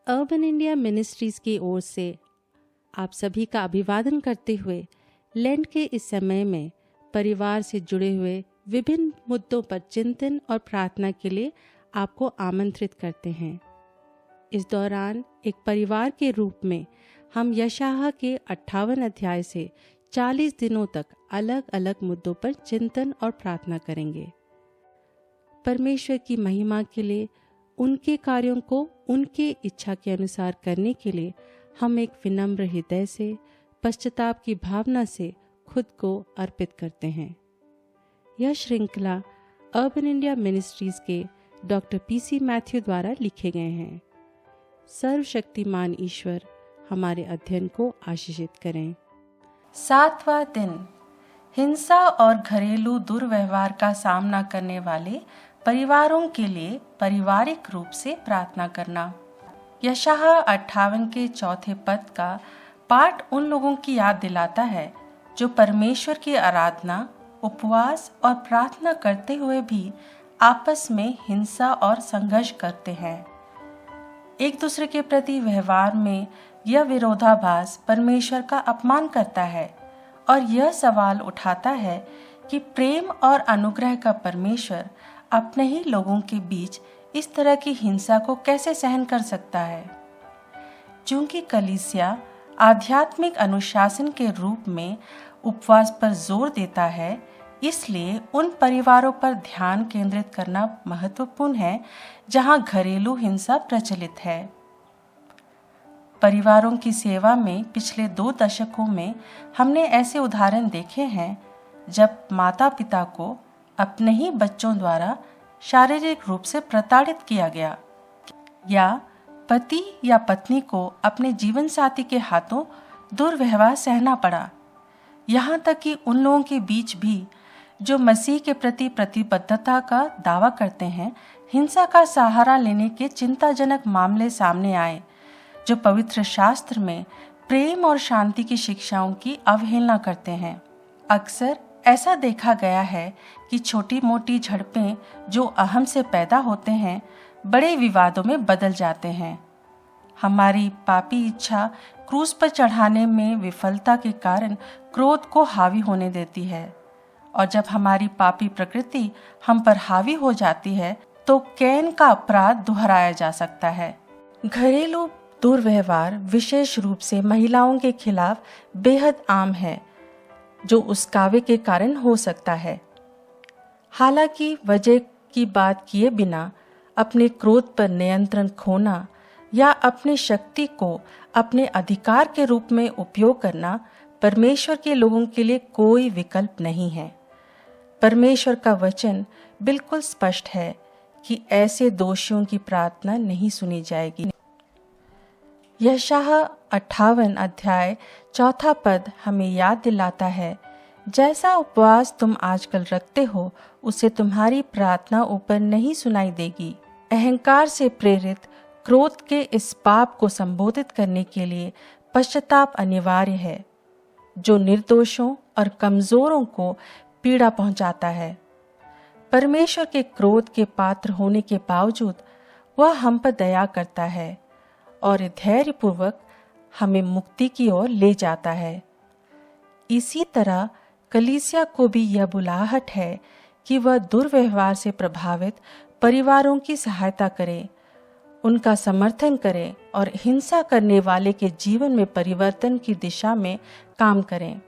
Urban India ministries की ओर से आप सभी का अभिवादन करते हुए लेंट के इस समय में परिवार से जुड़े हुए विभिन्न मुद्दों पर चिंतन और प्रार्थना के लिए आपको आमंत्रित करते हैं। इस दौरान एक परिवार के रूप में हम यशायाह के 58 अध्याय से 40 दिनों तक अलग अलग मुद्दों पर चिंतन और प्रार्थना करेंगे। परमेश्वर की महिमा के लिए, उनके कार्यों को उनके इच्छा के अनुसार करने के लिए हम एक विनम्र हृदय से, पश्चाताप की भावना से खुद को अर्पित करते हैं। यह श्रृंखला अर्बन इंडिया मिनिस्ट्रीज के डॉक्टर पीसी मैथ्यू द्वारा लिखे गए हैं। सर्वशक्तिमान ईश्वर हमारे अध्ययन को आशीषित करें। 7वां दिन, हिंसा और घरेलू दुर्व्यवहार का सामना करने वाले परिवारों के लिए पारिवारिक रूप से प्रार्थना करना। यशायाह 58 के 4 पद का पाठ उन लोगों की याद दिलाता है जो परमेश्वर की आराधना, उपवास और प्रार्थना करते हुए भी आपस में हिंसा और संघर्ष करते हैं। एक दूसरे के प्रति व्यवहार में यह विरोधाभास परमेश्वर का अपमान करता है और यह सवाल उठाता है कि प्रेम और अनुग्रह का परमेश्वर अपने ही लोगों के बीच इस तरह की हिंसा को कैसे सहन कर सकता है। चूंकि कलीसिया आध्यात्मिक अनुशासन के रूप में उपवास पर जोर देता है, इसलिए उन परिवारों पर ध्यान केंद्रित करना महत्वपूर्ण है जहां घरेलू हिंसा प्रचलित है। परिवारों की सेवा में पिछले 2 दशकों में हमने ऐसे उदाहरण देखे हैं जब माता पिता को अपने ही बच्चों द्वारा शारीरिक रूप से प्रताड़ित किया गया, या पति या पत्नी को अपने जीवन साथी के हाथों दुर्व्यवहार सहना पड़ा। यहाँ तक कि उन लोगों के बीच भी जो मसीह के प्रति प्रतिबद्धता का दावा करते हैं, हिंसा का सहारा लेने के चिंताजनक मामले सामने आए जो पवित्र शास्त्र में प्रेम और शांति की शिक्षाओं की अवहेलना करते हैं। अक्सर ऐसा देखा गया है कि छोटी मोटी झड़पें जो अहम से पैदा होते हैं, बड़े विवादों में बदल जाते हैं। हमारी पापी इच्छा क्रूस पर चढ़ाने में विफलता के कारण क्रोध को हावी होने देती है, और जब हमारी पापी प्रकृति हम पर हावी हो जाती है तो कैन का अपराध दोहराया जा सकता है। घरेलू दुर्व्यवहार विशेष रूप से महिलाओं के खिलाफ बेहद आम है, जो उस्कावे के कारण हो सकता है। हालांकि वजह की बात किए बिना अपने क्रोध पर नियंत्रण खोना या अपनी शक्ति को अपने अधिकार के रूप में उपयोग करना परमेश्वर के लोगों के लिए कोई विकल्प नहीं है। परमेश्वर का वचन बिल्कुल स्पष्ट है कि ऐसे दोषियों की प्रार्थना नहीं सुनी जाएगी। यशायाह 58 अध्याय 4 पद हमें याद दिलाता है, जैसा उपवास तुम आजकल रखते हो उसे तुम्हारी प्रार्थना ऊपर नहीं सुनाई देगी। अहंकार से प्रेरित क्रोध के इस पाप को संबोधित करने के लिए पश्चाताप अनिवार्य है, जो निर्दोषों और कमजोरों को पीड़ा पहुंचाता है। परमेश्वर के क्रोध के पात्र होने के बावजूद वह हम पर दया करता है और धैर्यपूर्वक हमें मुक्ति की ओर ले जाता है। इसी तरह कलीसिया को भी यह बुलाहट है कि वह दुर्व्यवहार से प्रभावित परिवारों की सहायता करे, उनका समर्थन करे और हिंसा करने वाले के जीवन में परिवर्तन की दिशा में काम करें।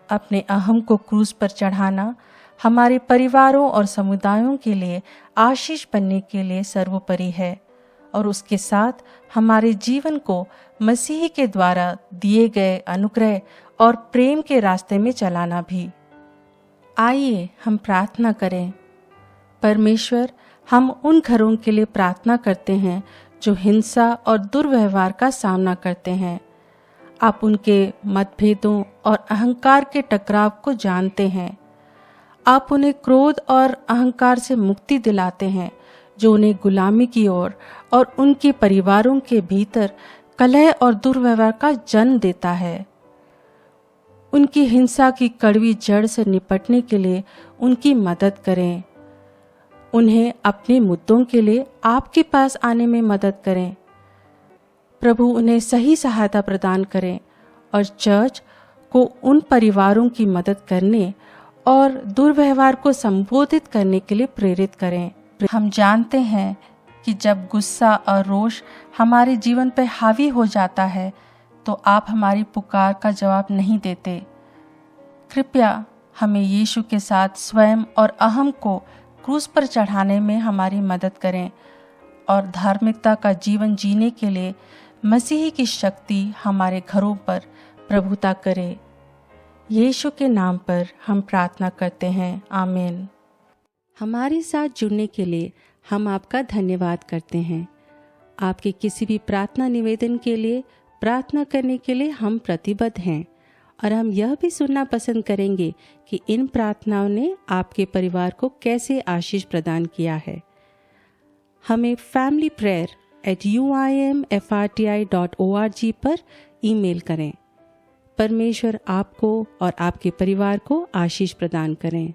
अपने अहम को क्रूस पर चढ़ाना हमारे परिवारों और समुदायों के लिए आशीष बनने के लिए सर्वोपरि है, और उसके साथ हमारे जीवन को मसीह के द्वारा दिए गए अनुग्रह और प्रेम के रास्ते में चलाना भी। आइए हम प्रार्थना करें। परमेश्वर, हम उन घरों के लिए प्रार्थना करते हैं जो हिंसा और दुर्व्यवहार का सामना करते हैं। आप उनके मतभेदों और अहंकार के टकराव को जानते हैं। आप उन्हें क्रोध और अहंकार से मुक्ति दिलाते हैं जो उन्हें गुलामी की ओर और उनके परिवारों के भीतर कलह और दुर्व्यवहार का जन्म देता है। उनकी हिंसा की कड़वी जड़ से निपटने के लिए उनकी मदद करें। उन्हें अपने मुद्दों के लिए आपके पास आने में मदद करें। प्रभु उन्हें सही सहायता प्रदान करें और चर्च को उन परिवारों की मदद करने और दुर्व्यवहार को संबोधित करने के लिए प्रेरित करें। हम जानते हैं कि जब गुस्सा और रोष हमारे जीवन पर हावी हो जाता है तो आप हमारी पुकार का जवाब नहीं देते। कृपया हमें यीशु के साथ स्वयं और अहम को क्रूस पर चढ़ाने में हमारी मदद करें और धार्मिकता का जीवन जीने के लिए मसीह की शक्ति हमारे घरों पर प्रभुता करे। यीशु के नाम पर हम प्रार्थना करते हैं, आमीन। हमारे साथ जुड़ने के लिए हम आपका धन्यवाद करते हैं। आपके किसी भी प्रार्थना निवेदन के लिए प्रार्थना करने के लिए हम प्रतिबद्ध हैं और हम यह भी सुनना पसंद करेंगे कि इन प्रार्थनाओं ने आपके परिवार को कैसे आशीष प्रदान किया है। हमें familyprayer@uimfrti.org पर ईमेल करें। परमेश्वर आपको और आपके परिवार को आशीष प्रदान करें।